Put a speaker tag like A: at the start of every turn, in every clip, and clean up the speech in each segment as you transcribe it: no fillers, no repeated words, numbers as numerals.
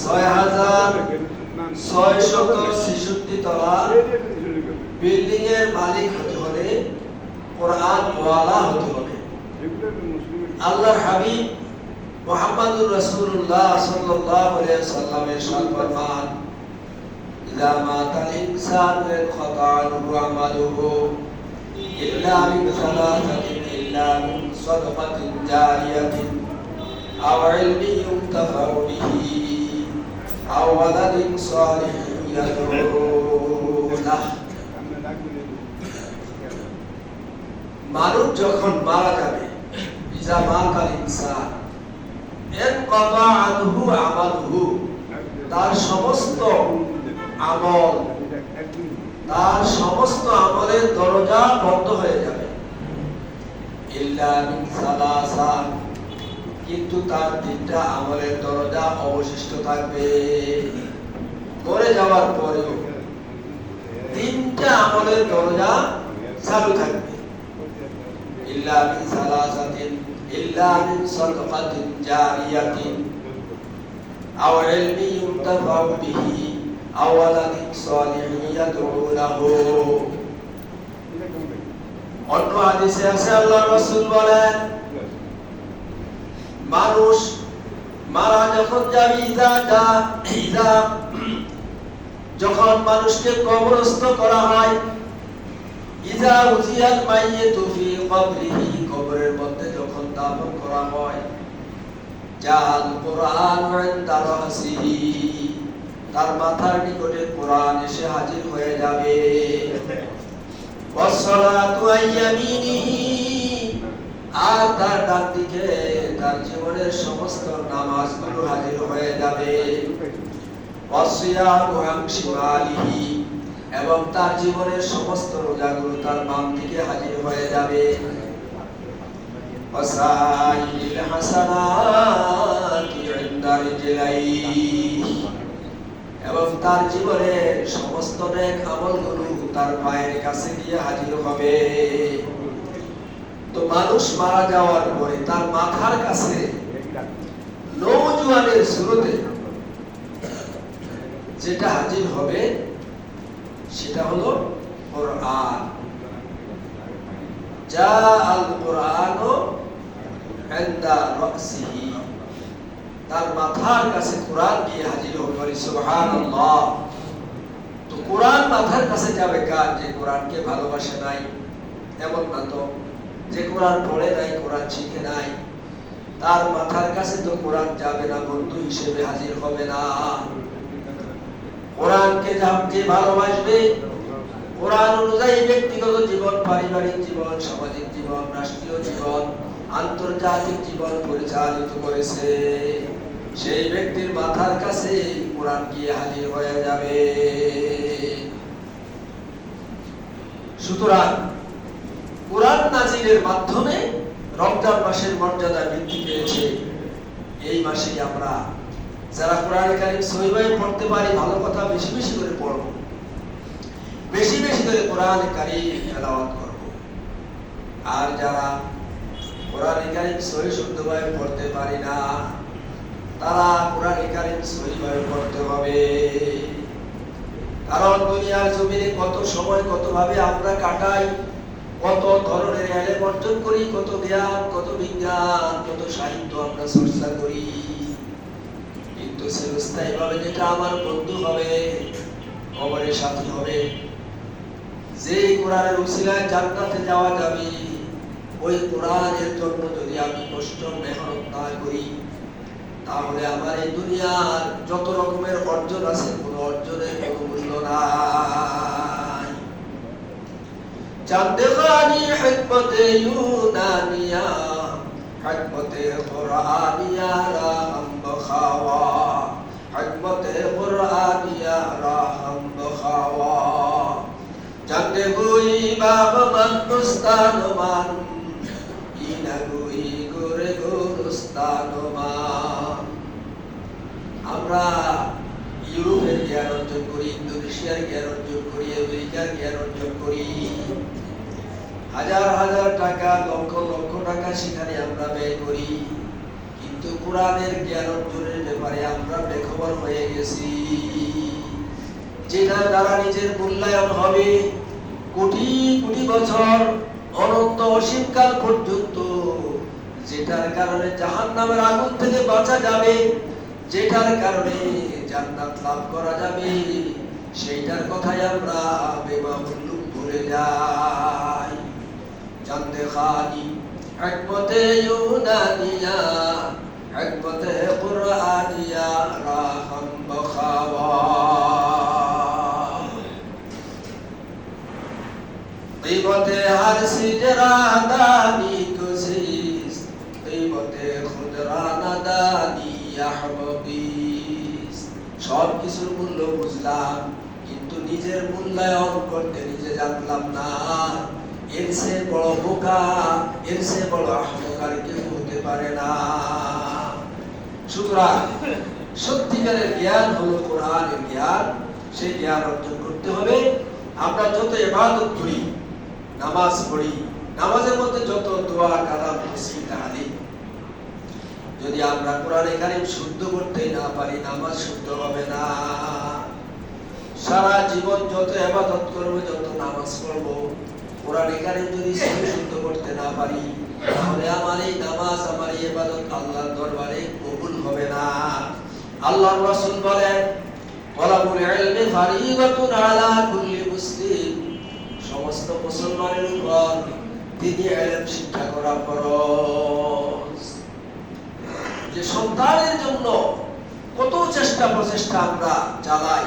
A: 6,666 তলা বিল্ডিং এর মালিক হতে হলে কোরআন ওয়ালা হতে হবে। আল্লাহর হাবিব মুহাম্মদুর রাসূলুল্লাহ সাল্লাল্লাহু আলাইহি ওয়াসাল্লাম ইরশাদ ফরমান, ইযা মাতাল ইনসানু ইনকাতা আনহু আমালুহু ইল্লা মিন সালাসাতিন ইল্লা মিন সাদাকাতিন জারিয়াতিন আও ইলমিন ইউনতাফাউ বিহি আও ওয়ালাদিন সালিহিন ইয়াদউ লাহু। মানুষ যখন মারা যাবে, ইযা মাতাল ইনসান ইনকাতা আনহু আমালুহু, তার সমস্ত আমল, তার সমস্ত আমলের দরজা বন্ধ হয়ে যাবে। ইল্লা মিন সালাসা, কিন্তু তার তিনটা আমলের দরজা অবশিষ্ট থাকবে। মরে যাওয়ার পরেও তিনটা আমলের দরজা চালু থাকবে। ইল্লা মিন সালাসাতিন ইল্লা মিন সাদাকাতিন জারিয়াতিন আও ইলমিন ইউনতাফাউ বিহি আও ওয়ালাদিন সালিহিন ইয়াদউ লাহু। অন্য হাদিসে আছে আল্লাহর রাসূল বলেন, মানুষ মারা যখন যাবে, যখন মানুষকে কবরস্থ করা হয়, ইযা উজিয়াল মাইয়িতু ফি কবরিহি, কবরের মধ্যে যখন দাফন করা হয়, জাল কুরআন ইনদা রাসিহি, তার মাথার নিকটে কোরআন এসে হাজির হয়ে যাবে। ওয়াসসালাতু আইয়ামিনিহি, আর তার ডান দিকে তার জীবনের সমস্ত নামাজগুলো হাজির হয়ে যাবে। ওয়াসিয়ামু আন শিমালিহি, এবং তার জীবনের সমস্ত রোজাগুলো তার বাম দিকে হাজির হয়ে যাবে। ওয়াসাইল হাসানাতি ইনদা রিজলাইহি, এবং তার জীবনের সমস্ত নেক আমলগুলো তার পায়ের কাছে গিয়ে হাজির হবে। তো মানুষ মারা যাওয়ার পরে তার মাথার কাছে নওজোয়ানের সুরতে যেটা হাজির হবে সেটা হলো কোরআন। জা আল কোরআনু ইনদা রাসিহি, তার মাথার কাছে কোরআন গিয়ে হাজির হবে। সুবহানাল্লাহ। তো কোরআন মাথার কাছে যাবে কার? যে কোরআনকে ভালোবাসে নাই, এমন না তো। যে কোরআন পড়ে নাই, কোরআন শিখে নাই, তার মাথার কাছে তো কোরআন যাবে না, বন্ধু হিসেবে হাজির হবে না। কোরআনকে যে ভালোবাসবে, কোরআন অনুযায়ী ব্যক্তিগত জীবন, পারিবারিক জীবন, সামাজিক জীবন, রাষ্ট্রীয় জীবন, আন্তর্জাতিক জীবন পরিচালিত করেছে, সেই ব্যক্তির মাথার কাছে কোরআন গিয়ে হাজির হয়ে যাবে। সুতরাং কোরআন নাজিলের মাধ্যমে রমজান মাসের মর্যাদা বৃদ্ধি পেয়েছে। এই মাসে আমরা যারা কোরআন কারীম সহিভাবে পড়তে পারি, ভালো কথা, বেশি বেশি করে পড়ব, বেশি বেশি করে কোরআন কারীম তেলাওয়াত করব। আর যারা কোরআন কারীম সহি শুদ্ধভাবে পড়তে পারি না, তারা কোরআন কারীম সহিভাবে পড়তে হবে। কারণ দুনিয়ার জমিনে কত সময়, কত ভাবে আমরা কাটাই, কত ধরনের ইলম অর্জন করি, কত জ্ঞান, কত বিজ্ঞান, কত সাহিত্য আমরা চর্চা করি, কিন্তু চিরস্থায়ীভাবে যেটা আমার বন্ধু হবে, কবরের সাথী হবে, যে কোরআনের উসিলায় জান্নাতে যাওয়া যাবে, ওই কোরআনের জন্য যদি আমি কষ্ট মেহনত না করি, তাহলে আমার এই দুনিয়ার যত রকমের অর্জন আছে, কোনো অর্জনের কোনো মূল্য নাই। চান্দেখানি হিকমতে ইউনানিয়া, হিকমতে কুরআনিয়া রাহম বখাওয়া, হিকমতে কুরআনিয়া রাহম বখাওয়া। জানতে গুই বাব মন্দুস্তান মান, ইনা গুই গোরে গোরস্তান মান। আমরা ইউরোপের জ্ঞান অর্জন করি, ইন্দোনেশিয়ার জ্ঞান অর্জন করি, আমেরিকার জ্ঞান অর্জন করি, হাজার হাজার টাকা, লক্ষ লক্ষ টাকা সেখানে আমরা ব্যয় করি, কিন্তু কোরআনের জ্ঞান অর্জনের ব্যাপারে আমরা বেখবর স্বার্থপর হয়ে গেছি, যেটা দ্বারা নিজের মূল্যায়ন হবে কোটি কোটি বছর, অনন্ত অসীমকাল পর্যন্ত, যেটার কারণে জাহান্নামের আগুন থেকে বাঁচা যাবে, যেটার কারণে জান্নাত লাভ করা যাবে, সেইটার কথাই আমরা বেমামুল্লুক ভুলে যাই। জানতে খালি হিকমতে ইউনানিয়া, হিকমতে কুরআনিয়া রাহাম বখাওয়া। कीमते हर सिजरा दानी कुसीस, कीमते खुदरा नादानी अहबीस। সব কিছুর মূল্য বুঝলাম, কিন্তু নিজের মূল্যায়ন করতে নিজে জানলাম না। এর চেয়ে বড় বোকা, এর চেয়ে বড় আহমক আর কেউ হতে পারে না। সুতরাং সত্যিকারের জ্ঞান হলো কোরআনের জ্ঞান। সেই জ্ঞান অর্জন করতে হবে। আমরা যত ইবাদত করি, নামাজ পড়ি, নামাজের মধ্যে যত দোয়া কালাম তাসবিহ তাহলিল, যদি আমরা কোরআনে কারীম শুদ্ধ করতে না পারি, নামাজ শুদ্ধ হবে না। সারা জীবন যত ইবাদত করব, যত নামাজ পড়ব, কোরআনে কারীম যদি শুদ্ধ করতে না পারি, তাহলে আমার এই নামাজ, আমার এই ইবাদত আল্লাহর দরবারে কবুল হবে না। আল্লাহর রাসূল বলেন, তালাবুল ইলমি ফারিদাতুন আলা কুল্লি মুসলিম। সমস্ত মুসলমানের উপর দিনী ইলম শিক্ষা করা ফরজ। যে সন্তানের জন্য কত চেষ্টা প্রচেষ্টা আমরা চালাই,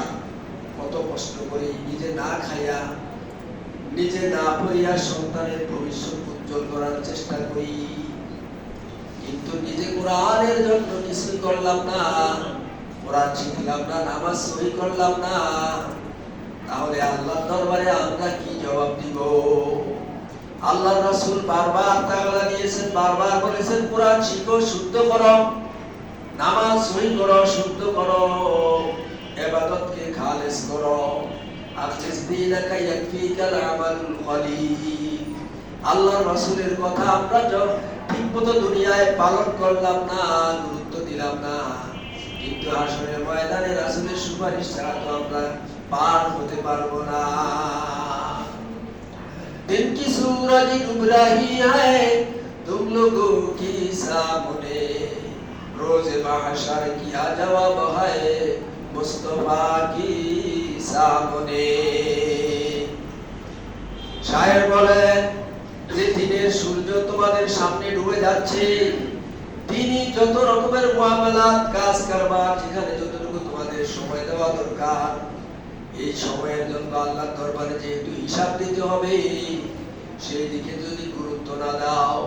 A: কত কষ্ট করি, নিজে না খাইয়া, নিজে না পড়িয়া সন্তানের ভবিষ্যৎ উজ্জ্বল করার চেষ্টা করি, কিন্তু নিজে কোরআনের জন্য কিছুই করলাম না, কোরআন শিখলাম না, নামাজ সহি করলাম না, তাহলে আল্লাহর দরবারে আমরা কি জবাব দিব? আল্লাহর রাসূল বারবার তাআলা দিয়েছেন, বারবার বলেছেন, কোরআন শিখো, শুদ্ধ করো, নামাজ সহি করো, শুদ্ধ করো, ইবাদতকে খালেস করো। আখলিস দীনাকা ইয়াকফিকাল আমালুল কলিল। আল্লাহর রাসূলের কথা আমরা ঠিকমতো দুনিয়ায় পালন করলাম না, গুরুত্ব দিলাম না, কিন্তু হাসরের ময়দানে রাসূলের সুপারিশ ছাড়া তো আমরা পার হতে পারবো না। दिन की सूरज डूब रही है तुम लोगों की सामने, रोज महशर किया जवाब है मुस्तफा की सामने। শায়ের বলেন, পৃথিবীর সূর্য তোমাদের সামনে ডুবে যাচ্ছে, তিনি যত রকমের মুআমালাত, কাজ কারবার, যেখানে যতটুকু তোমাদের সময় দেওয়া দরকার, এই সময়ের জন্য আল্লাহর দরবারে যেহেতু হিসাব দিতে হবে, সেই দিকে যদি গুরুত্ব না দাও,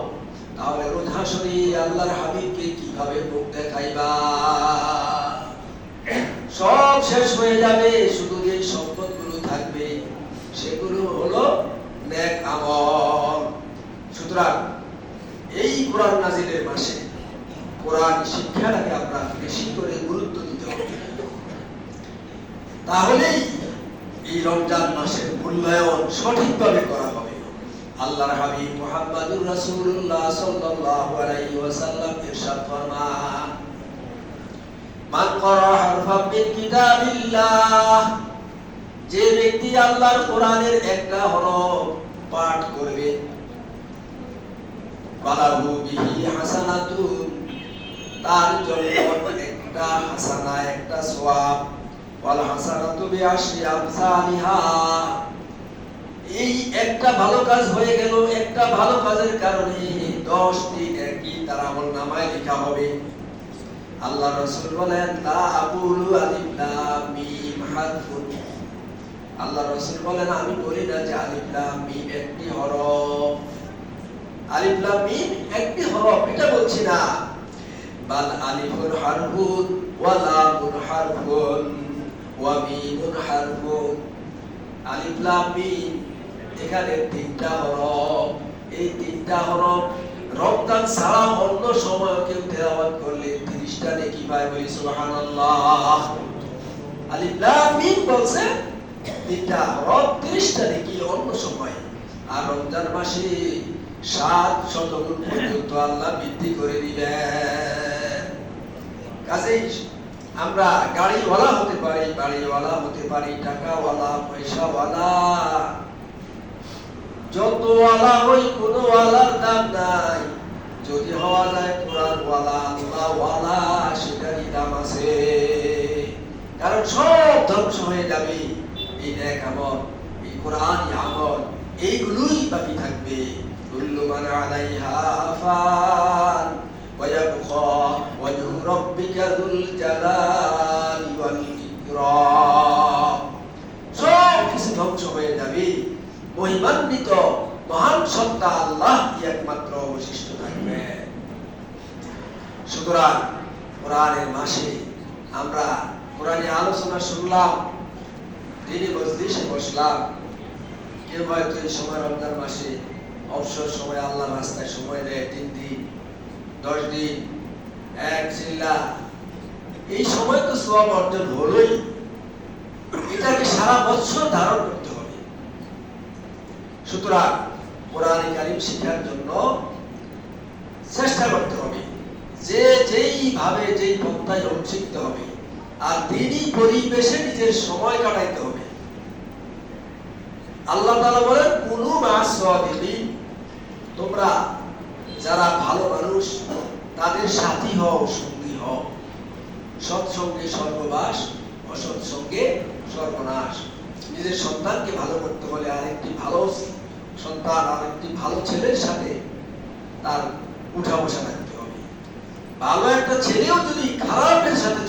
A: তাহলে রোজ হাসরে আল্লাহর হাবিবকে কিভাবে মুখ দেখাইবা? সব শেষ হয়ে যাবে, শুধু যে সম্পদগুলো থাকবে সেগুলো হলো নেক আমল। সুতরাং এই কোরআন নাজিলের মাসে কোরআন শিক্ষাটাকে আমরা বেশি করে গুরুত্ব দিতে হবে, তাহলেই এই রমজান মাসের মূল্যায়ন সঠিকভাবে করা হবে। আল্লাহর হাবিব মুহাম্মদুর রাসূলুল্লাহ সাল্লাল্লাহু আলাইহি ওয়াসাল্লাম ইরশাদ ফরমান, মান ক্বারা হারফাম মিন কিতাবিল্লাহ, যে ব্যক্তি আল্লাহর কোরআনের একটা হরফ পাঠ করবে, ফালাহু বিহি হাসানাতুন, তার জন্য একটা হাসানা, একটা সওয়াব, ওয়াল হাসানাতু বিআশরি আমসালিহা। এই একটা ভালো কাজ হয়ে গেল, একটা ভালো কাজের কারণে 10টি নেকি তার আমলনামায় লেখা হবে। আল্লাহ রাসূল বলেন, লা আকুলু আলিফ লাম মিম হারফুন। আল্লাহ রাসূল বলেন, আমি বলি না যে আলিফ লাম মিম একটি হরফ, আলিফ লাম মিম একটি হরফ, এটা বলছি না। বাল আলিফুন হারফুন ওয়া লামুন হারফুন ওয়া মিমুন হারফুন। আলিফ লাম মিম এখানে 3টা হরফ, এই 3টা হরফ রমজান ছাড়া অন্য সময় কেউ তেলাওয়াত করলে 30টা নেকি পায়, বলি সুবহানাল্লাহ। আলিফ লাম মিম বলছে 3টা হরফ, 30টা নেকি অন্য সময়, আর রমজান মাসে 700 গুণ পর্যন্ত আল্লাহ বৃদ্ধি করে দিবেন। কাজেই আমরা গাড়িওয়ালা হতে পারি, বাড়িওয়ালা হতে পারি, টাকাওয়ালা, পয়সাওয়ালা, যত ওয়ালা হই কোনো ওয়ালার দাম নাই। যদি হওয়া যায় কোরআনওয়ালা, আল্লাহওয়ালা, সেটারই দাম আছে। কারণ সব ধ্বংস হয়ে যাবে, এই নেক আমল, এই কোরআনি আমল, এইগুলোই বাকি থাকবে। কুল্লু মান আলাইহা ফান ওয়া ইয়াবকা ওয়াজহু রাব্বিকা যুল জালালি ওয়াল ইকরাম। সব কিছু ধ্বংস হয়ে যাবে, মহিমান্বিত মহান সত্তা আল্লাহ একমাত্র অবশিষ্ট থাকবে। সুতরাং কোরআনের মাসে আমরা কোরআনে আলোচনা শুনলাম, দিনে মজলিসে বসলাম। কেউ হয়তো এই সময় রমজান মাসে অবসর সময় আল্লাহর রাস্তায় সময় দেয় 3 দিন, 10 দিন, এক চিল্লা, এই সময় তো সওয়াব অর্জন হলোই, এটাকে সারা বছর ধারণ করতে হবে। সুতরাং কোরআনে কারীম শেখার জন্য চেষ্টা করতে হবে, যে যেইভাবে যেই পন্থায় শিখতে হবে, আর দিনই পরিবেশে নিজের সময় কাটাইতে হবে। আল্লাহ তাআলা বলেন কুনু মা'আস সাদিকিন, তোমরা যারা ভালো মানুষ তাদের সাথী হও, সঙ্গী হও। সৎসঙ্গে স্বর্গবাস, অসৎসঙ্গে সর্বনাশ। নিজের সন্তানকে ভালো করতে হলে আরেকটি ভালো সন্তান, আরেকটি ভালো ছেলের সাথে তার উঠা বসা থাকতে হবে। ভালো একটা ছেলেও যদি খারাপের সাথে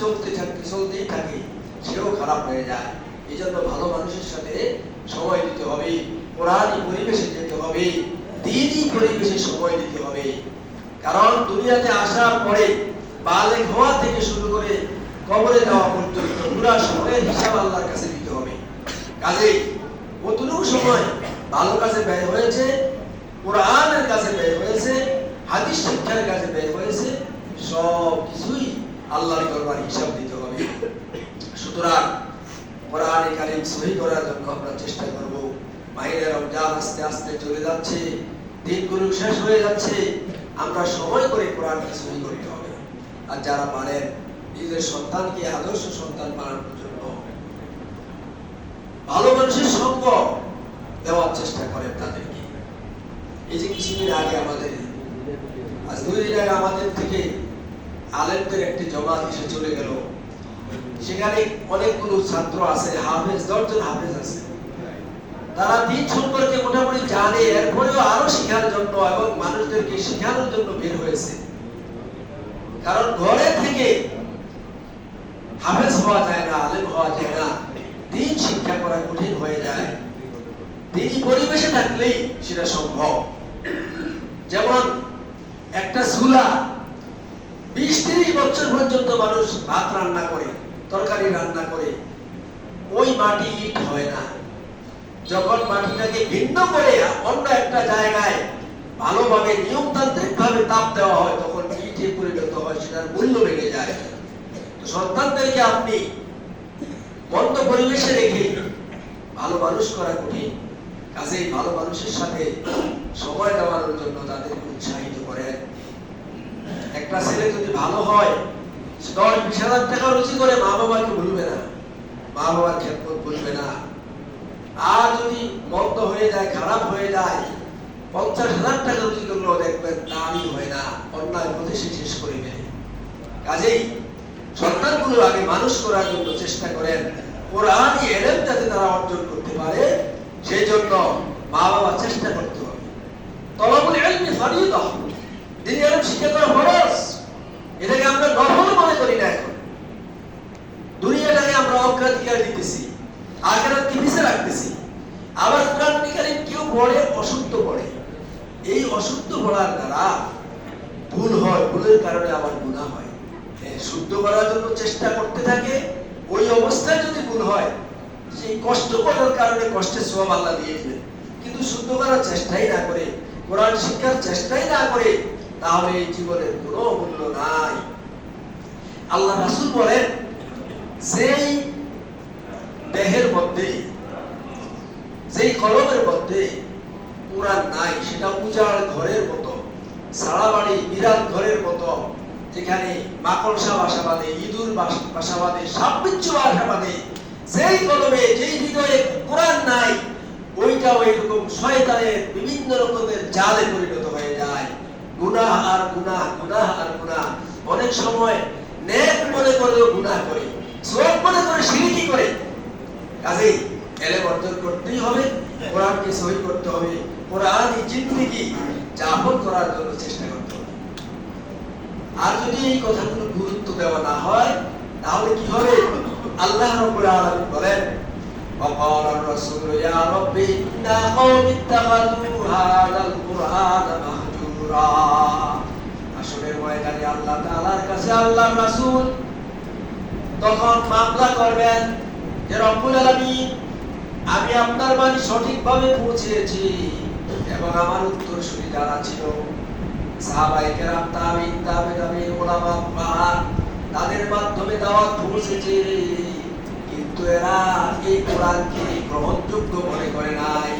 A: চলতেই থাকে, সেও খারাপ হয়ে যায়। এই জন্য ভালো মানুষের সাথে সময় দিতে হবে, কোরআনি পরিবেশে যেতে হবে, দ্বীনি পরিবেশে সময় দিতে হবে। কারণ দুনিয়াতে আসার পরে বালেগ হওয়া থেকে শুরু করে কবরে যাওয়া পর্যন্ত পুরো সময়ের হিসাব আল্লাহর কাছে দিতে হবে। কাজেই কতটুকু সময় ভালো কাজে ব্যয় হয়েছে, কোরআনের কাছে ব্যয় হয়েছে, হাদিস শিক্ষার কাছে ব্যয় হয়েছে, সব কিছুই আল্লাহর দরবারে হিসাব দিতে হবে। সুতরাং কোরআনে কারীম সহি করার জন্য আমরা চেষ্টা করব। মাহে রমজান আস্তে আস্তে চলে যাচ্ছে, দিনগুলো শেষ হয়ে যাচ্ছে, আমরা সময় করে কোরআনকে সহি করতে হবে। আর যারা পারেন নিজের সন্তানকে আদর্শ সন্তান বানানোর জন্য ভালো মানুষের সঙ্গ দেওয়ার চেষ্টা করেন তাদেরকে। এই যে কিছুদিন আগে আমাদের, আজ 2 দিন আগে আমাদের থেকে আলেমদের একটি জমাত এসে চলে গেল। সেখানে অনেকগুলো ছাত্র আছে, হাফেজ, 10 জন হাফেজ আছে। তারা দিন সম্পর্কে মোটামুটি জানে, এরপরেও আরো শেখার জন্য এবং মানুষদেরকে শেখানোর জন্য বের হয়েছে। কারণ ঘরে থেকে হাফেজ হওয়া যায় না, আলেম হওয়া যায় না, দিন শিক্ষা করা কঠিন হয়ে যায়। দিনই পরিবেশে থাকলেই সেটা সম্ভব। যেমন একটা চুলা 20-30 বছর পর্যন্ত মানুষ ভাত রান্না করে, তরকারি রান্না করে, ওই মাটি ইট হয় না। যখন মাটিটাকে ভিন্ন করে অন্য একটা জায়গায় ভালোভাবে নিয়মতান্ত্রিক ভাবে তাপ দেওয়া হয়, তখন ইটে পরিণত হয়, সেটার মূল্য বেড়ে যায়। তো সন্তানদেরকে আপনি মন্দ পরিবেশে রেখে ভালো মানুষ করা কঠিন। কাজেই ভালো মানুষের সাথে সময় দেওয়ার জন্য তাদেরকে উৎসাহিত করেন। একটা ছেলে যদি ভালো হয়, 10-20 হাজার টাকা রুজি করে মা বাবাকে ভুলবে না, মা বাবার খেদমত ভুলবে না। আর যদি মন্দ হয়ে যায়, খারাপ হয়ে যায়, 50,000 টাকা রুজি করলেও দেখবেন দামই হয় না, অন্যায় পথে সে শেষ করে দেয়। কাজেই সন্তানগুলো আগে মানুষ করার জন্য চেষ্টা করেন, কোরআনি ইলম যাতে তারা অর্জন করতে পারে, সেই জন্য মা বাবা চেষ্টা করতে হবে। তলাবুল ইলমি ফরিয়দা, দ্বীনি ইলম শিক্ষা করা ফরজ। এটাকে আমরা নফল মনে করি না। এখন দুনিয়াটাকে আমরা অগ্রাধিকার দিতেছি, আখিরাতকে পিছে রাখতেছি। আবার কোরআন কারীম কেউ পড়ে, অশুদ্ধ পড়ে। এই অশুদ্ধ পড়ার দ্বারা ভুল হয়, ভুলের কারণে আবার গুনাহ হয়। শুদ্ধ করার জন্য চেষ্টা করতে থাকে, ওই অবস্থায় যদি ভুল হয়, সেই কষ্ট করার কারণে কষ্টের সওয়াব আল্লাহ দিয়ে দিবেন। কিন্তু শুদ্ধ করার চেষ্টাই না করে, কোরআন শিক্ষার চেষ্টাই না করে, তাহলে এই জীবনের কোনো মূল্য নাই। আল্লাহ রাসূল বলেন, যেই দেহের মধ্যে, যেই কলমের মধ্যে কোরআন নাই, সেটা উজাড় ঘরের মতো, সারা বাড়ি বিরাট ঘরের মতো। যেখানে মাকড়সা বাসা বাঁধে, ইঁদুর বাসা বাঁধে, সাপ বিচ্ছু বাসা বাঁধে, যেই কলমে যেই হৃদয়ে কোরআন নাই, ওইটাও এরকম শয়তানের বিভিন্ন রকমের জালে পরিণত হয়ে যায়। গুনাহ আর গুনাহ, গুনাহ আর গুনাহ। অনেক সময় নেক মনে করেও গুনাহ করে, সওয়াব মনে করে শিরকি করে। কাজেই এলেম অর্জন করতেই হবে, কোরআনকে সহি করতে হবে, কোরআনই জিন্দেগি যাপন করার জন্য চেষ্টা করতে হবে। আর যদি এই কথাগুলো গুরুত্ব দেওয়া না হয়, তাহলে কি হবে? আল্লাহ রাব্বুল আলামিন বলেন, وقال الرسول يا رب إن قوم اتخذوا هذا القرآن مهجورا। আসরের ময়দানে আল্লাহ তাআলার কাছে আল্লাহর রাসূল তখন মামলা করবেন যে রব্বুল আলামিন, আমি আপনার বাণী সঠিকভাবে পৌঁছেছি এবং আমার উত্তরসূরি যারা ছিল সাহাবায়ে কেরাম, তাবিঈন, তাবিঈন, উলামা, ফুকাহা, তাদের মাধ্যমে দাওয়াত পৌঁছেছে, কিন্তু এরা এই কোরআনকে গ্রহণযোগ্য মনে করে নাই,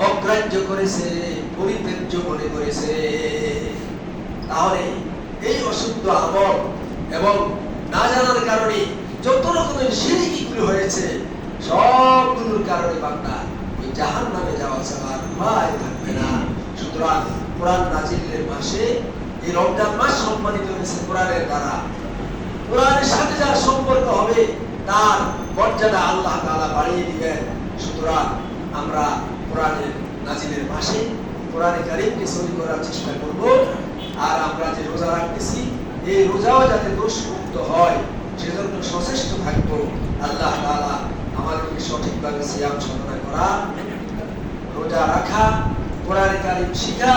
A: অগ্রাহ্য করেছে, পরিত্যাজ্য মনে করেছে। তাহলে এই অশুদ্ধ আমল এবং না জানার কারণে যত রকমের শিরকিগুলো হয়েছে, সবগুলোর কারণে বান্দা ওই জাহান্নামে যাওয়া ছাড়া ভয় থাকবে না। সুতরাং কোরআন নাজিলের মাসে এই রমজান মাস সম্মানিত হয়েছে কোরআনের দ্বারা। কোরআনের সাথে যার সম্পর্ক হবে তার মর্যাদা আল্লাহ তাআলা বাড়িয়ে দিবেন। সুতরাং আমরা কোরআনের নাজিলের মাসে কোরআনে কারীমকে সহি করার চেষ্টা করব। আর আমরা যে রোজা রাখতেছি, এই রোজাও যাতে দোষমুক্ত হয় সেজন্য সচেষ্ট থাকবো। আল্লাহ তাআলা আমাদেরকে সঠিকভাবে সিয়াম সাধনা করা, রোজা রাখা, কোরআনে কারীম শিখা,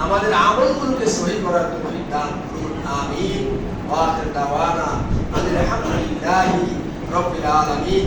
A: আমাদের আমলগুলোকে সহি করার তৌফিক দান করুন। আমিন। ওয়া আখির দাওয়ানা আলহামদুলিল্লাহি রাব্বিল আলামিন।